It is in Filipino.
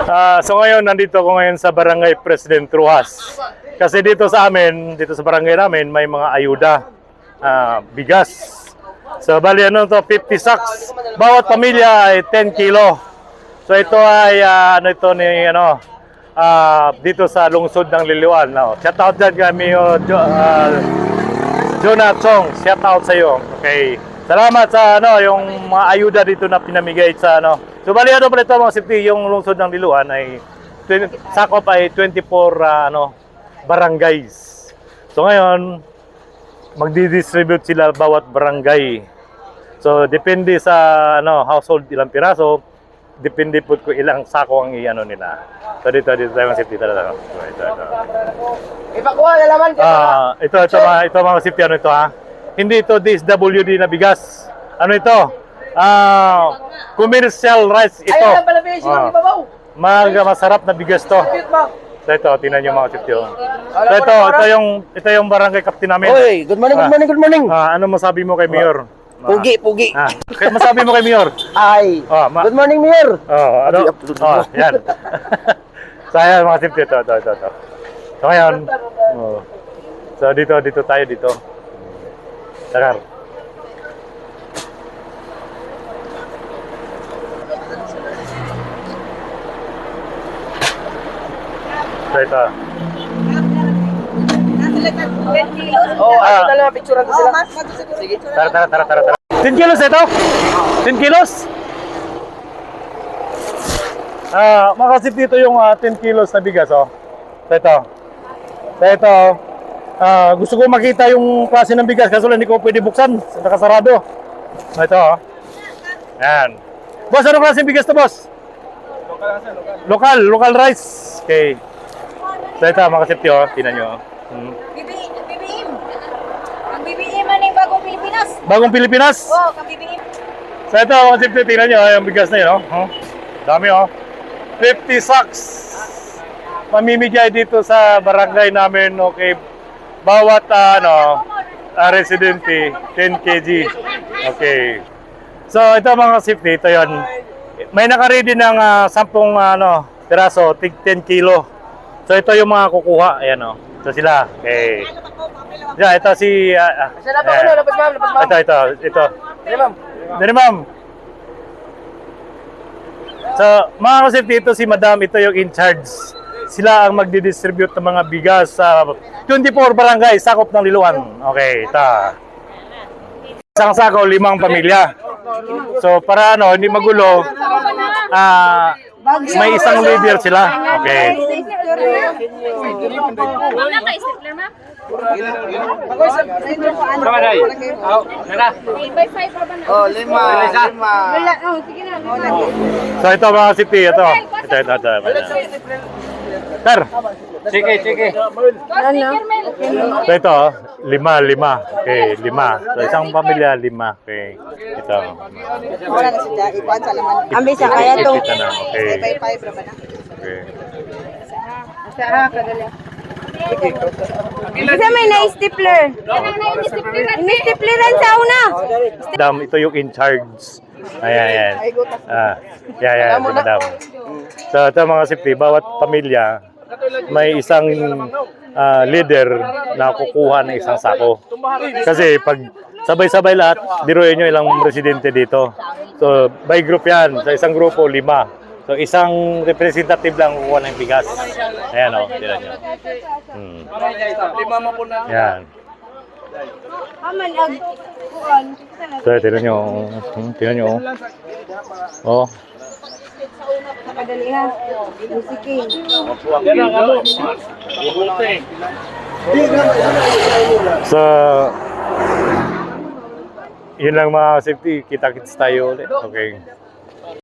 So ngayon, nandito ako ngayon sa Barangay President Rojas. Kasi dito sa amin, dito sa barangay namin, may mga ayuda, bigas. So bali ano to, 50 sacks. Bawat pamilya ay 10 kilo. So ito ay ano ito ni dito sa lungsod ng Liliwan. No? Shout out dyan kami Jonah Chong. Shout out sa iyo. Okay. Salamat sa yung mga ayuda dito na pinamigay sa So bali ano pala ito mga safety, yung lungsod ng Liloan ay sakop ay 24 barangays. So ngayon magdi-distribute sila bawat barangay. So depende sa household ilang piraso, depende po kung ilang sako ang nila. So dito tayo mga safety talaga. So ito. Ipakuha na laman ka. Ito mga safety Hindi ito DSWD na bigas. Ano ito? Commercial rice ito. Ayun lang pala finishing ng ibabaw. Masarap na bigas to. So ito, tingnan nyo mga safety. So ito yung barangay captain namin. Oy, good morning. Ano masabi mo kay Mayor? Pugi. Kaya masabi mo kay Mayor? Ay. Good morning, Mayor. Yan. So ayan mga safety, ito. So ngayon, so dito tayo dito. Takar. So ito. Dala picture natin sila. Sige. Tara. 10 kilos ito? 10 kilos? Makasip dito yung 10 kilos na bigas, So ito. Gusto ko makita yung klase ng bigas kasi hindi ko pwede buksan. Nakasarado. Ito. Yan. Boss, anong klase ng bigas to, boss? Local rice. Okay. So ito, mga kasipti, Tingnan nyo. BBM. Ang BBM man yung Bagong Pilipinas. Bagong Pilipinas? Oo, ang BBM. So ito, mga kasipti, tingnan nyo, yung bigas na yun, Dami, 50 sacks. Mamimigay dito sa barangay namin, okay. Bawat residente 10 kg. Okay. So ito mga safety, ito 'yon. May naka-ready ng 10 piraso, tig 10 kilo. So ito yung mga kukuha, ayan So sila. Okay. Yeah, ito si Lapit ma'am. Ito. Dali ma'am. So mga safety, ito si Madam, ito yung in charge. Sila ang magdi-distribute ng mga bigas sa 24 barangay, sakop ng Liloan. Okay, ito. Isang sako, 5 pamilya. So, para hindi magulo, may isang leader sila. Okay. So, ito mga city, ito. Sir. Sige. So ito, 5. Okay, 5. So isang pamilya, 5. Okay. Ito. Wala na siya, ikuan sa laman. Ambi sa kaya to. Okay. 5 raman na. Okay. Kasi may na-stapler. Ini-stapleran sa una. Madam, ito yung in charge. Ayan. Si Madam. So ito mga safety, bawat pamilya may isang leader na kukuha ng isang sako. Kasi pag sabay-sabay lahat, biruin nyo ilang residente dito. So by group yan. Sa isang grupo, 5. So isang representative lang kukuha ng bigas. Ayan tingnan nyo. 5 mo po na. Yan. So tingnan nyo. Tingnan nyo. Nakadali ha. Musikin. So yun lang mga safety. Kita-kits tayo ulit. Okay.